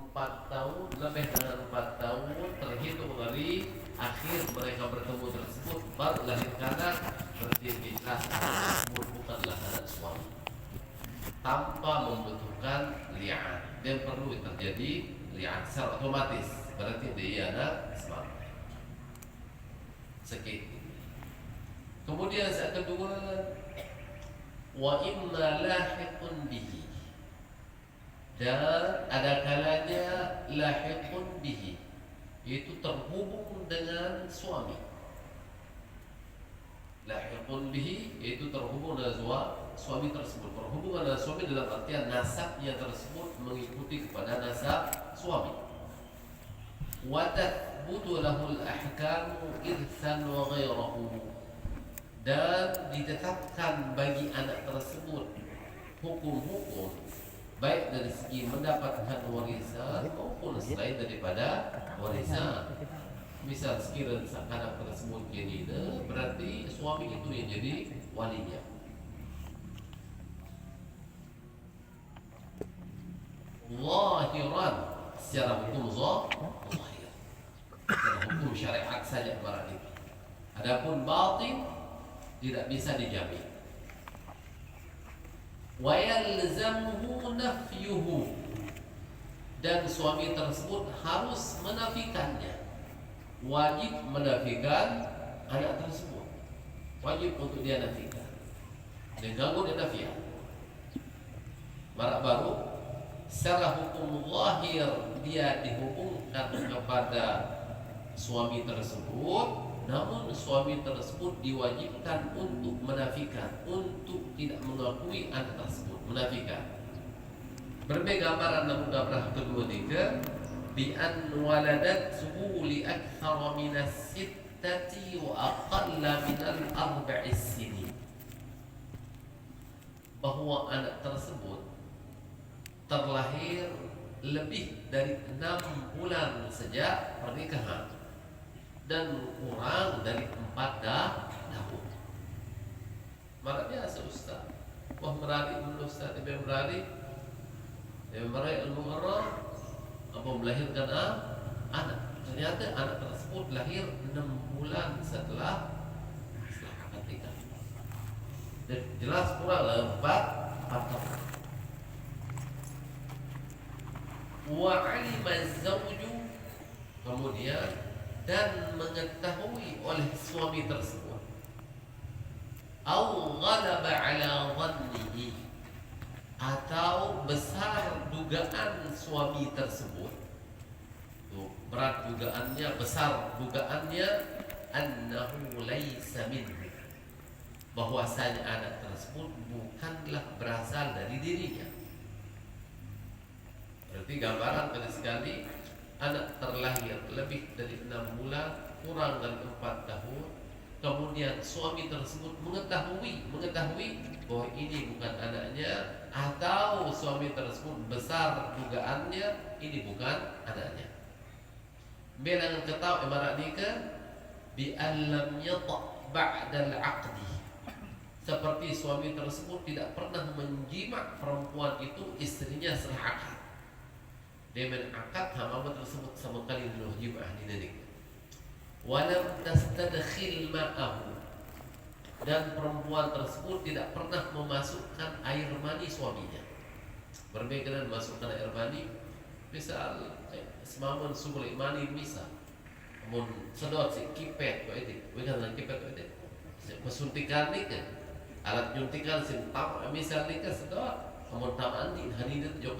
4 tahun, lebih dengan 4 tahun terhitung dari akhir mereka bertemu tersebut, baru lahir anak, berarti nikah tersebut bukanlah anak suami tanpa membutuhkan li'an. Dan perlu terjadi li'an secara otomatis, berarti dia anak suami. Sekian. Kemudian yang kedua, wa imma lahiqun bihi, dan ada kalanya lahiqun bihi, itu terhubung dengan suami. Lahiqun bihi itu terhubung dengan suami tersebut. Berhubungan dengan suami dalam artian nasabnya tersebut mengikuti kepada nasab suami. Wa tathbutu lahul ahkamu irthan wa ghairahu, dan ditetapkan bagi anak tersebut hukum-hukum baik dari segi mendapatkan warisan maupun selain daripada warisan. Misal sekiranya anak tersebut jenina, berarti suami itu yang jadi walinya. Zahiran, secara hukum zahir, secara hukum syariat saja berarti. Adapun batin tidak bisa dijamin. Wa yalzamuhu nafyuhu, dan suami tersebut harus menafikannya. Wajib menafikan anak tersebut, wajib untuk dia nafikan. Dan ganggu dia nafikan. Marak baru secara hukum zahir dia dihukumkan kepada suami tersebut, namun suami tersebut diwajibkan untuk menafikan, untuk tidak mengakui anak tersebut, menafikan. Berbeda gambaran namun gambaran kedua tiga, bi an waladathu li akthara min as-sittati wa aqalla min al-arba'is sinin, bahwa anak tersebut terlahir lebih dari 6 bulan sejak pernikahan dan kurang dari 4 tahun. Malah biasa Ustaz, wah merari dulu Ustaz, dia merari al-muharram apa melahirkan anak. Ternyata anak tersebut lahir 6 bulan setelah akad nikah. Dan jelas kurang 4 tahun. Wa 'alima az-zawju, kemudian dan mengetahui oleh suami tersebut, au ghalaba ala dhannihi, atau besar dugaan suami tersebut, berat dugaannya, besar dugaannya, annahu laisa minhu, bahwasanya anak tersebut bukanlah berasal dari dirinya. Berarti gambaran pada sekali, anak terlahir lebih dari 6 bulan, kurang dari 4 tahun. Kemudian suami tersebut mengetahui bahwa ini bukan anaknya, atau suami tersebut besar dugaannya ini bukan anaknya. Bila ketahui ibarat nikah bi allam yata' ba'da al-'aqdi, seperti suami tersebut tidak pernah menjimak perempuan itu istrinya setelah akad. Dia mengakad hamba tersebut sama kali belum jimah di nikah. Walam tastadkhil ma'ahu, dan perempuan tersebut tidak pernah memasukkan air mani suaminya. Berbeda dengan masukkan air mani, misal semamun sumber mani misal, namun sedot si kipet kau itu, bukan lagi kipet kau itu, pesuntikan ni kan, alat nyuntikan si tam, misal ni kan sedot, namun taman di hari itu jauh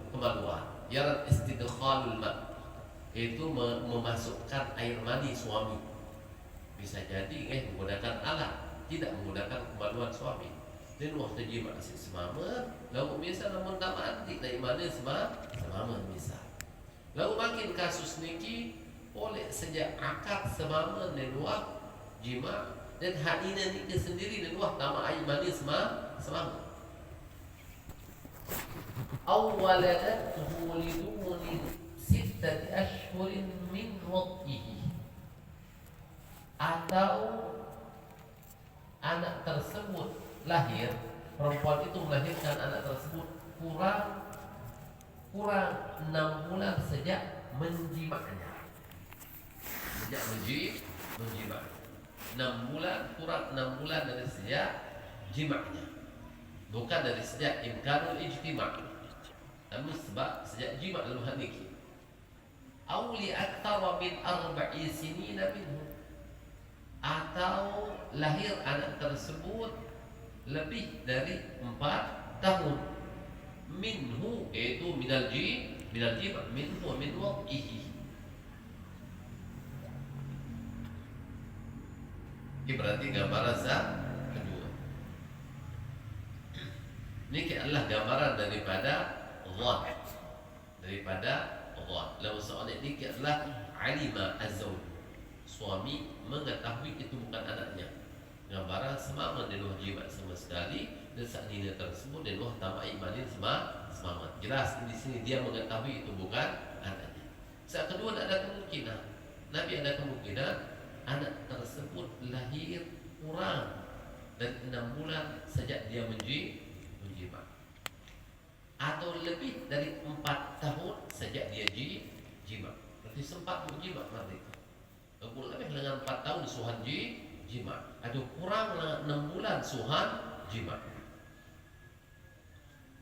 kemaluan, yaran istidkhalul ma', itu memasukkan air mani suami. Bisa jadi menggunakan alat, tidak menggunakan kemaluan suami. Dan waktu jima si semama, lalu misal namun tak mandi dari mana semama misal. Lalu makin kasus niki oleh sejak akad semama dan waktu jima, dan hadina niki sendiri dan waktu nama air mani semama. Awwaladathu liduni 6 ashhurin min wad'ihi, atau anak tersebut lahir, perempuan itu melahirkan anak tersebut kurang 6 6 bulan sejak menjimaknya. Sejak menjimak 6 bulan kurang 6 bulan dari sejak jimaknya, bukan dari sejak imkanul ijtima', namun sebab sejak jimak dalam hal ini. Aw li aktsara min 4 sinina minhu, atau lahir anak tersebut lebih dari 4 tahun. Minhu yaitu minal jimak, minhu min wad'ihi. Ini berarti gambaran kedua. Ini adalah gambaran daripada Allah, Lalu soal ini adalah alima az-zawj, suami mengetahui itu bukan anaknya. Gambaran semaman di luar jimat sama sekali, dan saat ini tersebut di luar tamak imanin semaman. Jelas di sini dia mengetahui itu bukan anaknya. Saat kedua ada kemungkinan, Nabi ada kemungkinan anak tersebut lahir kurang dari 6 bulan sejak dia menjimat, atau lebih dari 4 tahun sejak dia jimat. Berarti sempat menjimat berarti. Lebih dengan 4 tahun suhan jimat, atau kurang 6 bulan suhan jimat.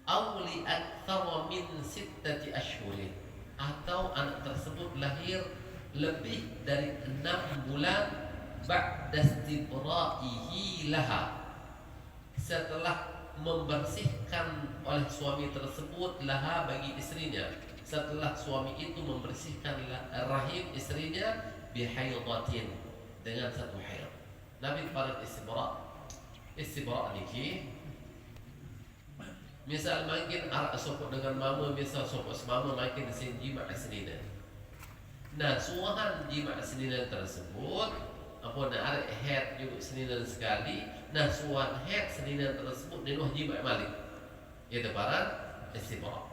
Aw li aktsara min 6 ashhurin, atau anak tersebut lahir lebih dari 6 bulan ba'da istibra'ihi laha, setelah membersihkan oleh suami tersebut laha bagi istrinya, setelah suami itu membersihkan rahim istrinya bihaidatin, dengan satu haid. Nabi pada istibra' niki misal makin arak sopok dengan mama, misal sopok semama makin disin jimat senina. Nah, suahan jimat senina tersebut apa nak arak haid juga senina sekali. Nah, suahan haid senina tersebut dinuh jimat balik. Itu para istibra'.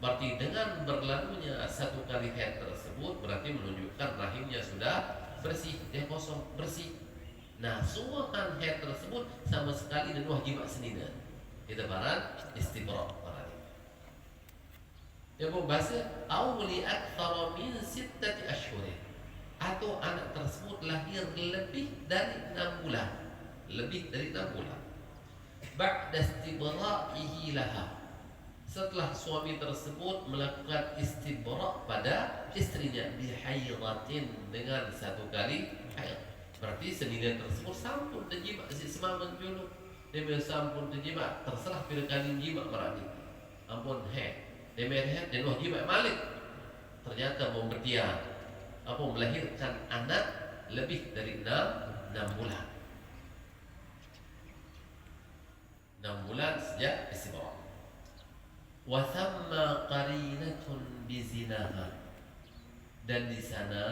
Berarti dengan berlalunya satu kali haid tersebut berarti menunjukkan rahimnya sudah bersih, dia kosong, bersih. Nah, suahan haid tersebut sama sekali dinuh jimat senina. Itu para istibra'. Ibu bahasa aw li aktsara min 6 ashhurin, atau anak tersebut lahir lebih dari 6 bulan, ba'da istibra'ihi laha, setelah suami tersebut melakukan istibra' pada istrinya bihaidatin, dengan satu kali haid. Berarti senina tersebut sampun terjimat si semaman dulu, dia sampun terjimat, terserah bila kali jimat berani ampun haid. Dia melihat dia nuh jimat malik, ternyata membertian melahirkan anak lebih dari 6 bulan. 6 bulan sejak istibra'. Wa thamma qarinatun bizinaha, dan di sana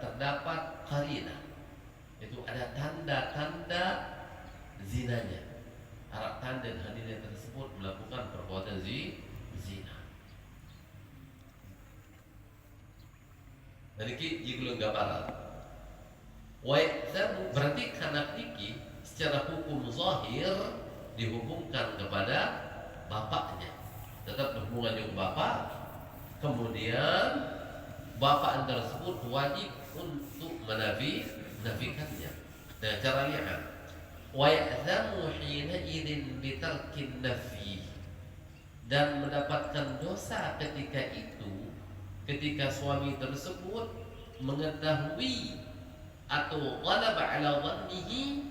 terdapat qarinah, itu ada tanda-tanda zinanya. Arab tanda hadirnya tersebut melakukan perbuatan zina. Dan ini jika gambaran. Berarti kanak niki secara hukum zahir dihubungkan kepada bapaknya, tetap berhubungan dengan bapak. Kemudian bapak tersebut wajib untuk menafikannya dengan cara li'an. Wa ya'zamu hina idzin bitarkin nafi, dan mendapatkan dosa ketika itu, ketika suami tersebut mengetahui atau ghalaba ala dhannihi,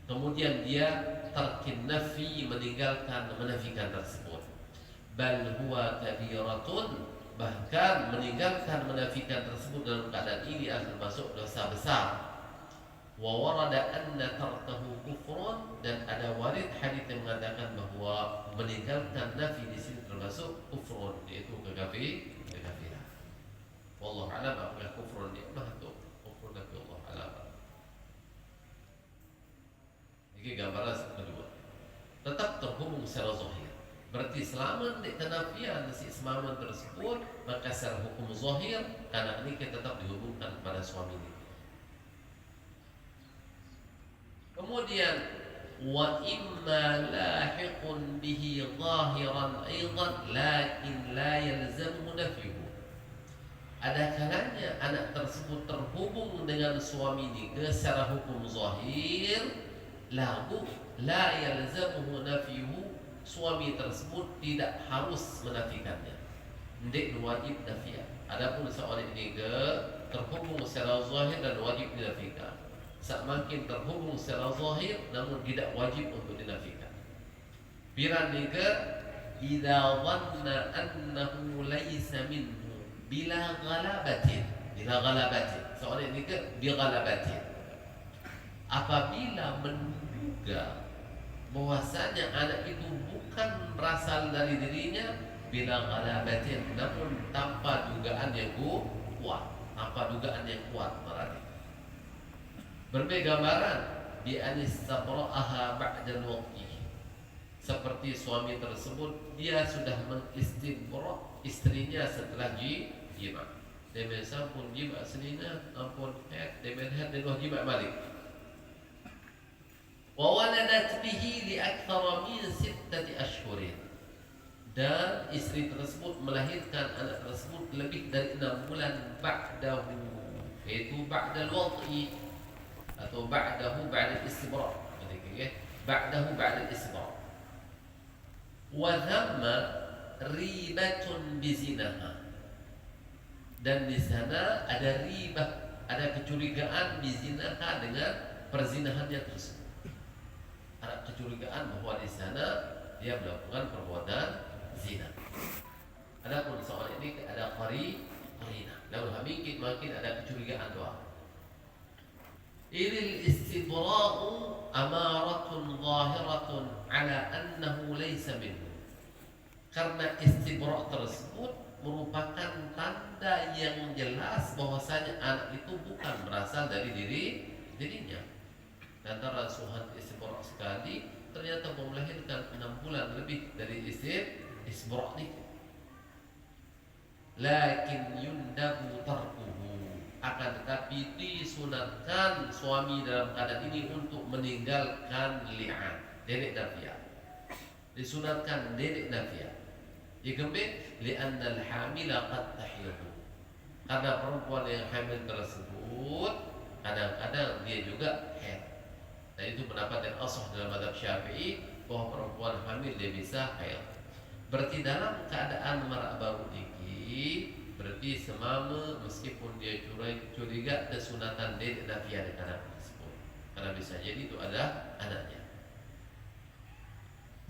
kemudian dia tarkin nafi, meninggalkan menafikan tersebut. Bal huwa kabiratun, bahkan meninggalkan menafikan tersebut dalam keadaan ini akan masuk dosa besar. Wa warada anna tarkahu kufrun, dan ada warid hadis yang mengatakan bahwa meninggalkan nafi di sini termasuk kufrun, yaitu kekafiran. Wallahu a'lam. Apakah kufrun nikmah atau kufrun nafi, Allah a'lam. Ini gambaran kedua, tetap terhubung secara zahir. Berarti selama kenafian si semaman tersebut, maka secara hukum zahir anak ini tetap dihubungkan kepada suami ini. Kemudian wa imma lahiqun bihi zahiran aidan lakin la yalzamu nafyuhu. Ada kalanya anak tersebut terhubung dengan suami ini secara hukum zahir, lalu la yalzamuhu nafyuhu, suami tersebut tidak harus menafikannya, tidak wajib nafian. Adapun seorang ini terhubung secara zahir dan wajib dinafikan. Semakin terhubung secara zahir namun tidak wajib untuk dinafikan. Bila niga idza dhanna annahu laysa minhu bila ghalabatin, seorang ini bi ghalabatin, apabila menduga bahwasanya anak itu bukan berasal dari dirinya, bila ghalabatin, namun tanpa dugaan yang kuat, berarti berbeda gambaran bi anistabra'aha ba'da waqti, seperti suami tersebut dia sudah mengistibra istrinya setelah jima. Dia sampun jima senina ampun dia wah jima balik. Wa waladat bihi li akthara min 6 ashhurin, dan istri tersebut melahirkan anak tersebut lebih dari 6 bulan ba'dahu, yaitu ba'dal wad'i atau ba'dahu ba'dal istibra', ba'dahu ba'dal istibra'. Wa dhamma ribatun bizinaha, dan di sana ada ribah, ada kecurigaan bizinaha dengan perzinahannya tersebut. Ada kecurigaan bahwa di sana dia melakukan perbuatan zina. Adapun soal ini ada qarina, lalu makin ada kecurigaan doa. Idil istibra'u amaratun zahiratun ala annahu laysa minhu, karena istibra' tersebut merupakan tanda yang jelas bahwasanya anak itu bukan berasal dari dirinya. Antara suhan istibra' sekali ternyata melahirkan 6 bulan lebih dari istibra' itu. Lakin yundabu tarkuhu, akan tetapi disunatkan suami dalam keadaan ini untuk meninggalkan li'an, dedek nafiyah. Disunatkan dedek nafiyah. Digembe li'anna al-hamila qad tahidu, karena perempuan yang hamil tersebut kadang-kadang dia juga haid. Dan itu pendapat yang asah dalam mazhab Syafi'i, bahwa perempuan hamil dia bisa haid. Berarti dalam keadaan marak baru ini, berarti semama meskipun dia curiga kesunatan dedek nafiyah dengan anak tersebut, karena bisa jadi itu ada anaknya.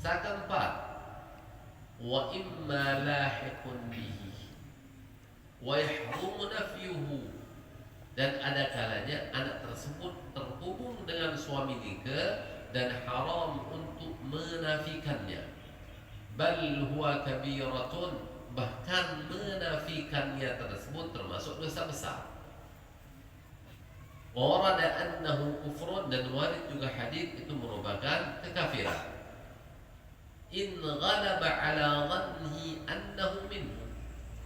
Saat keempat, wa imma lahiqun bihi wa yahrumu nafyuhu, dan ada kalanya anak tersebut terhubung dengan suami nikah dan haram untuk menafikannya. Bal huwa kabiratun, bahkan menafikannya tersebut termasuk dosa besar. Warada annahu kufrun, dan warid juga hadis itu merupakan kekafiran. In ghalaba ala dhanhi annahu minhu,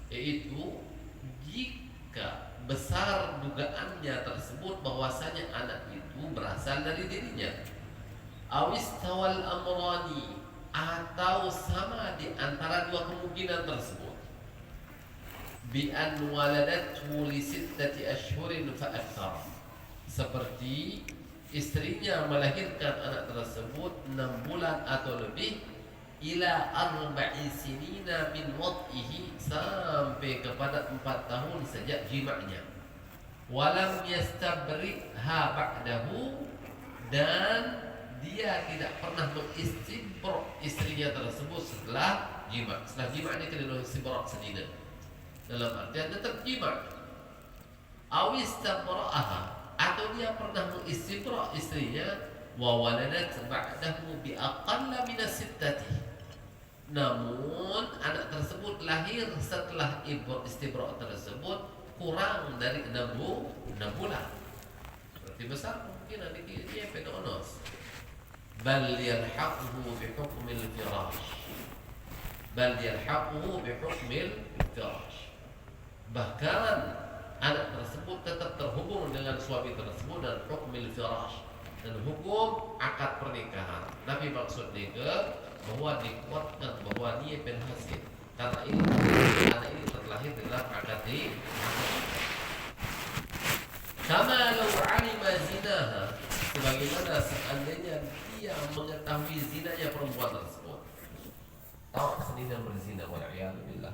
yaitu jika besar dugaannya tersebut bahwasanya anak itu berasal dari dirinya. Awistawal amrani, atau sama di antara dua kemungkinan tersebut. Bi an waladathu li 6 ashhurin fa akthar, seperti istrinya melahirkan anak tersebut 6 bulan atau lebih, ila 4 sinina min wad'ihi, sampai kepada 4 tahun sejak jima'nya. Walam yastabri'ha ba'dahu, dan dia tidak pernah mengistibra' istrinya tersebut setelah jima'. Setelah jima' ini kena istibra' senina, dalam artian tetap jima'. Awistabra'aha, atau dia pernah mengistibra' istrinya, wa waladat ba'dahu bi aqalla min 6, namun anak tersebut lahir setelah istibra' tersebut kurang dari 6 bulan. Berarti besar kemungkinan dia pedonos. Bal yalhaquhu bi hukmil firash, bahkan anak tersebut tetap terhubung dengan suami tersebut dan hukmil firash, dan hukum akad pernikahan. Nabi maksud nikah bahwa dikuatkan bahwa dia berhasil karena ini anak ini terlahir dalam akad di kama law alima zinaha, sebagaimana seandainya dia mengetahui zinanya perempuan tersebut, tahu sendiri dan berzina, wal'iyadzubillah,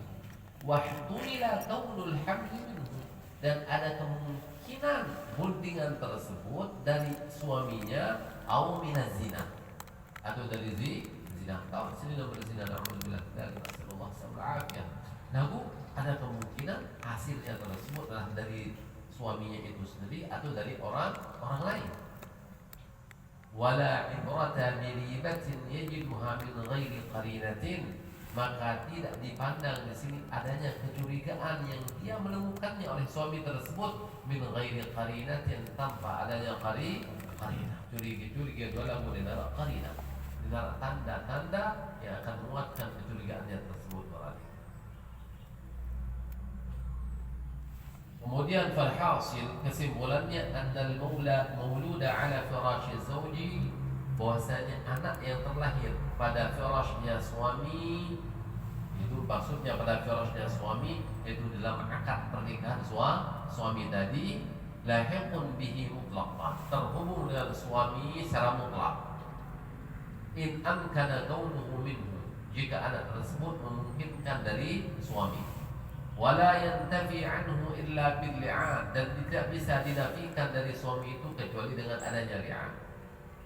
wahtumila kaunul hamli minhu, dan ada kemungkinan guntingan tersebut dari suaminya, au minaz zina, atau dari zina, tahu sendiri dan berzina, alhamdulillah, dari Rasulullah SAW. Namun ada kemungkinan hasilnya tersebut adalah dari suaminya itu sendiri atau dari orang lain. Wala ibrata bi ribatin yajiduha min ghairi qarinatin, maka tidak dipandang di sini adanya kecurigaan yang dia menemukannya oleh suami tersebut min ghairi qarinatin, tanpa adanya qarinah. Curiga dalam dinara qarinah, dinara tanda-tanda yang akan menguatkan kecurigaannya tersebut berarti. Kemudian falhasil, kesimpulannya, annal mauluda ala firasy zawji, bahwasanya anak yang terlahir pada firasnya suami, itu maksudnya pada firasnya suami itu dalam akad pernikahan suami tadi, lahiqun bihi mutlaqan, terhubung dengan suami secara mutlak. In amkana kaunuhu minhu, jika anak tersebut memungkinkan dari suami. Wala yantafi anhu illa bil li'an, dan tidak bisa dinafikan dari suami itu kecuali dengan adanya li'an.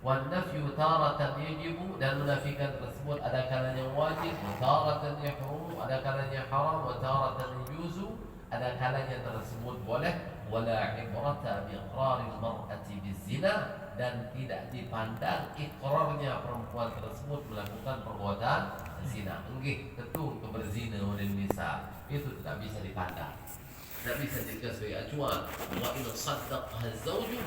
Wan nafyu taratan yajibu, dan menafikan tersebut ada kalanya wajib, taratan yahrum, ada kalanya haram, wa taratan yujuzu, ada kalanya tersebut boleh. Wala ibrata bi iqraril mar'ati bizina, dan tidak dipandang iqrarnya perempuan tersebut melakukan perbuatan zina. Nggih, tentu keberzina oleh nisa itu tidak bisa dipandang, tidak bisa dijadikan sebagai acuan. Wa in saddaqaha zawju,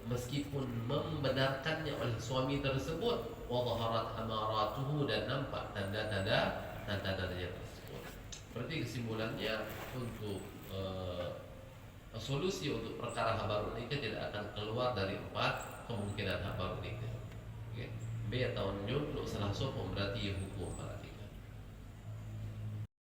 meskipun membenarkannya oleh suami tersebut, wa dhaharat amaratuhu, dan nampak tanda-tandanya tersebut. Berarti kesimpulannya, untuk solusi untuk perkara habarul nikah tidak akan keluar dari 4 kemungkinan habarul nikah. B tahun nyun lu salah sopong berarti hukum.